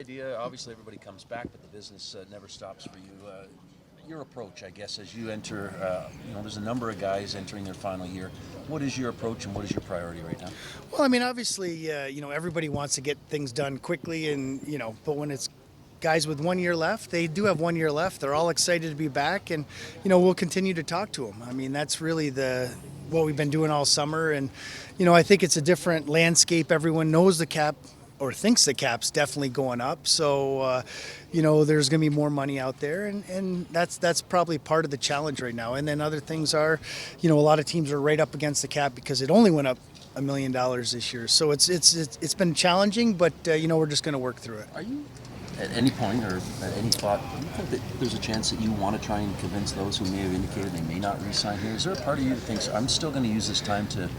idea? Obviously, everybody comes back, but the business never stops for you. Your approach, I guess, as you enter, there's a number of guys entering their final year. What is your approach and what is your priority right now? Well, I mean, obviously, everybody wants to get things done quickly, and but when it's guys with 1 year left, they do have 1 year left. They're all excited to be back, and we'll continue to talk to them. I mean, that's really what we've been doing all summer, and I think it's a different landscape. Everyone knows the cap or thinks the cap's definitely going up. So, there's going to be more money out there, and that's probably part of the challenge right now. And then other things are, a lot of teams are right up against the cap because it only went up $1 million this year. So it's been challenging, but we're just going to work through it. Are you, at any point or at any thought, do you think that there's a chance that you want to try and convince those who may have indicated they may not re-sign here? Is there a part of you that thinks, I'm still going to use this time to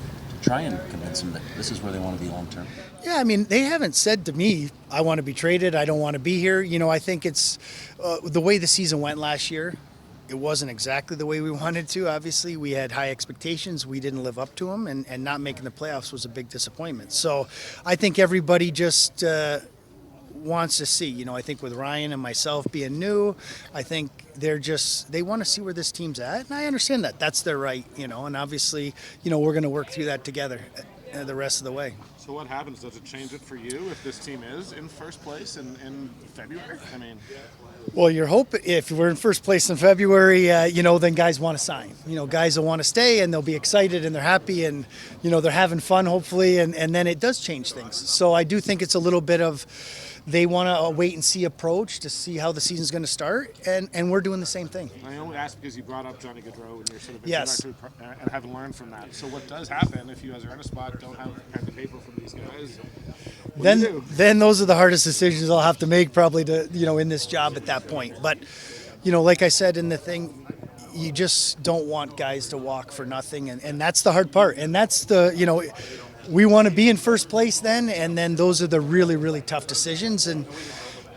try and convince them that this is where they want to be long term? Yeah, I mean, they haven't said to me, I want to be traded, I don't want to be here. I think it's the way the season went last year. It wasn't exactly the way we wanted to. Obviously, we had high expectations. We didn't live up to them, and not making the playoffs was a big disappointment. So I think everybody just wants to see. I think with Ryan and myself being new, I think they want to see where this team's at, and I understand that. That's their right, and obviously, we're going to work through that together the rest of the way. So what happens? Does it change it for you if this team is in first place in February? I mean, well, your hope, if we're in first place in February, then guys want to sign. Guys will want to stay, and they'll be excited, and they're happy, and they're having fun, hopefully, and then it does change things. So I do think it's a little bit of they want a wait and see approach to see how the season's going to start, and we're doing the same thing. I only asked because you brought up Johnny Gaudreau and your sort of yes. and haven't learned from that. So what does happen if you, as a run spot, don't have pen to paper from these guys? Then those are the hardest decisions I'll have to make probably to in this job at that point. But like I said in the thing, you just don't want guys to walk for nothing, and that's the hard part. And that's we want to be in first place then, and then those are the really, really tough decisions. And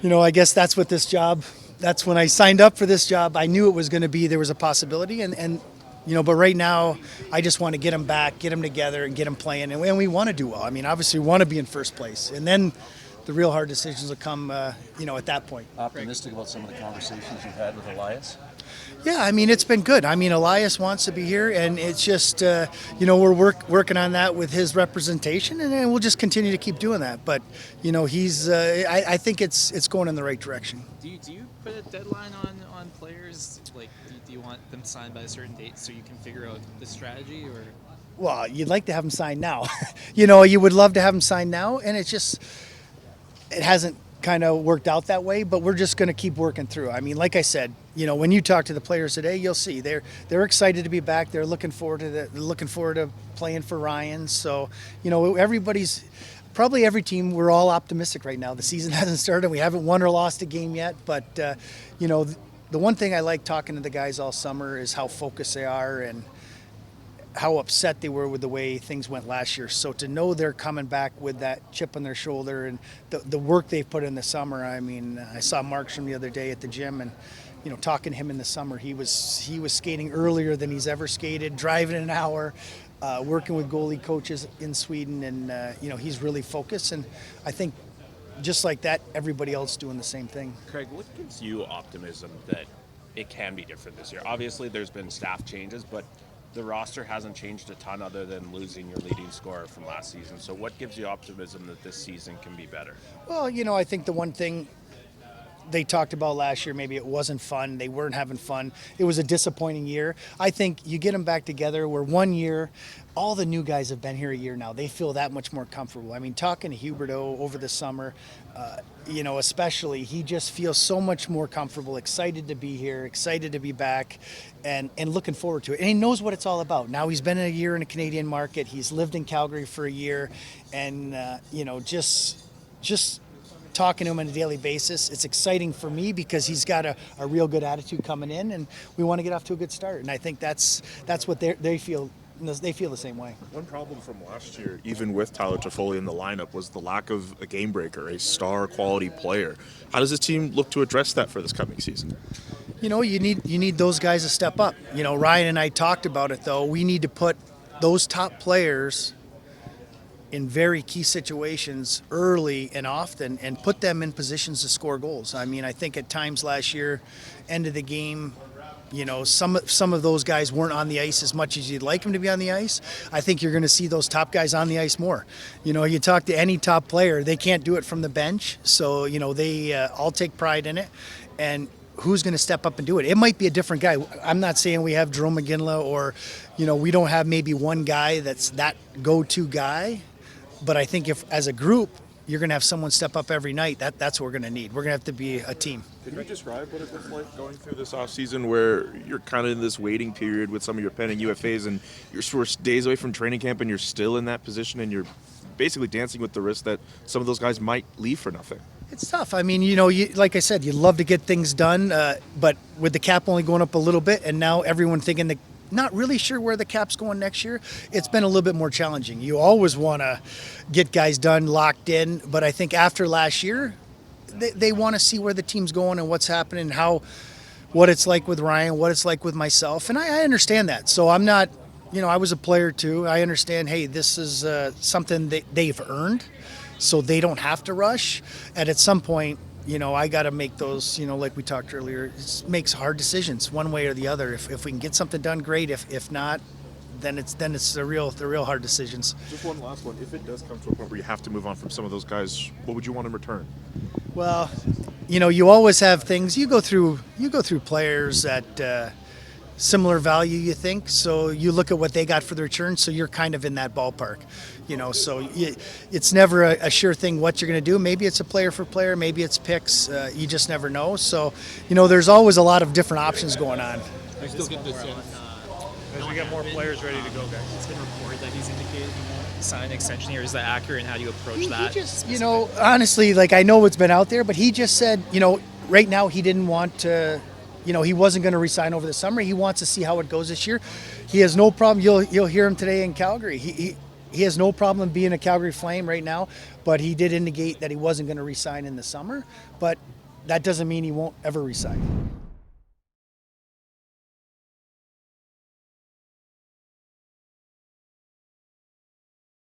I guess that's what this job. That's when I signed up for this job. I knew it was going to be. There was a possibility, and but right now, I just want to get them back, get them together, and get them playing. And we want to do well. I mean, obviously, we want to be in first place. And then the real hard decisions will come, at that point. Optimistic about some of the conversations you've had with Elias? Yeah, I mean, it's been good. I mean, Elias wants to be here, and it's just, we're working on that with his representation, and then we'll just continue to keep doing that. But, he's, I think it's going in the right direction. Do you put a deadline on players? Like, do you want them signed by a certain date so you can figure out the strategy, or? Well, you'd like to have them signed now. You would love to have them signed now, and it hasn't kind of worked out that way, but we're just going to keep working through. I mean, like I said, when you talk to the players today, you'll see they're excited to be back. They're looking forward to playing for Ryan. So, everybody's probably every team. We're all optimistic right now. The season hasn't started. We haven't won or lost a game yet, but the one thing I like talking to the guys all summer is how focused they are and how upset they were with the way things went last year. So to know they're coming back with that chip on their shoulder and the work they've put in the summer. I mean, I saw Markstrom the other day at the gym, and talking to him in the summer, he was skating earlier than he's ever skated, driving an hour, working with goalie coaches in Sweden, and he's really focused. And I think just like that, everybody else doing the same thing. Craig, what gives you optimism that it can be different this year? Obviously, there's been staff changes, but the roster hasn't changed a ton other than losing your leading scorer from last season. So what gives you optimism that this season can be better? Well, I think the one thing they talked about last year, maybe it wasn't fun. They weren't having fun. It was a disappointing year. I think you get them back together where 1 year, all the new guys have been here a year now. They feel that much more comfortable. I mean, talking to Huberdeau over the summer, especially, he just feels so much more comfortable, excited to be here, excited to be back, and looking forward to it. And he knows what it's all about. Now he's been a year in a Canadian market. He's lived in Calgary for a year, and, just talking to him on a daily basis, it's exciting for me because he's got a real good attitude coming in, and we want to get off to a good start. And I think that's what they feel. They feel the same way. One problem from last year, even with Tyler Toffoli in the lineup, was the lack of a game breaker, a star quality player. How does this team look to address that for this coming season? You need those guys to step up. Ryan and I talked about it, though. We need to put those top players in very key situations early and often and put them in positions to score goals. I mean, I think at times last year, end of the game, you know, some of those guys weren't on the ice as much as you'd like them to be on the ice. I think you're going to see those top guys on the ice more. You know, you talk to any top player, they can't do it from the bench. So, you know, they all take pride in it. And who's going to step up and do it? It might be a different guy. I'm not saying we have Jerome McGinley or, you know, we don't have maybe one guy that's that go-to guy. But I think if, as a group, you're going to have someone step up every night, that's what we're going to need. We're going to have to be a team. Can you describe what it was like going through this offseason where you're kind of in this waiting period with some of your pending UFAs and you're sort of days away from training camp and you're still in that position and you're basically dancing with the risk that some of those guys might leave for nothing? It's tough. I mean, you know, like I said, you'd love to get things done, but with the cap only going up a little bit and now everyone thinking that not really sure where the cap's going next year, it's been a little bit more challenging. You always want to get guys done, locked in, but I think after last year, they want to see where the team's going and what's happening, what it's like with Ryan, what it's like with myself, and I understand that. So I'm not, you know, I was a player too. I understand, hey, this is something that they've earned, so they don't have to rush. And at some point, you know, I got to make those, you know, like we talked earlier, it makes hard decisions one way or the other. If we can get something done, great. If not, then it's the real hard decisions. Just one last one. If it does come to a point where you have to move on from some of those guys, what would you want in return? Well, you know, you always have things. You go through players at similar value, you think. So you look at what they got for the return. So you're kind of in that ballpark. You know, so it's never a sure thing what you're going to do. Maybe it's a player for player, maybe it's picks. You just never know. So, you know, there's always a lot of different options going on. I still get this in. As we get more players ready to go, guys. It's been reported that he's indicated he won't sign an extension here. Is that accurate, and how do you approach that? He just, you know, honestly, like I know what's been out there, but he just said, you know, right now he didn't want to, you know, he wasn't going to resign over the summer. He wants to see how it goes this year. He has no problem. You'll hear him today in Calgary. He has no problem being a Calgary Flame right now, but he did indicate that he wasn't going to resign in the summer. But that doesn't mean he won't ever resign.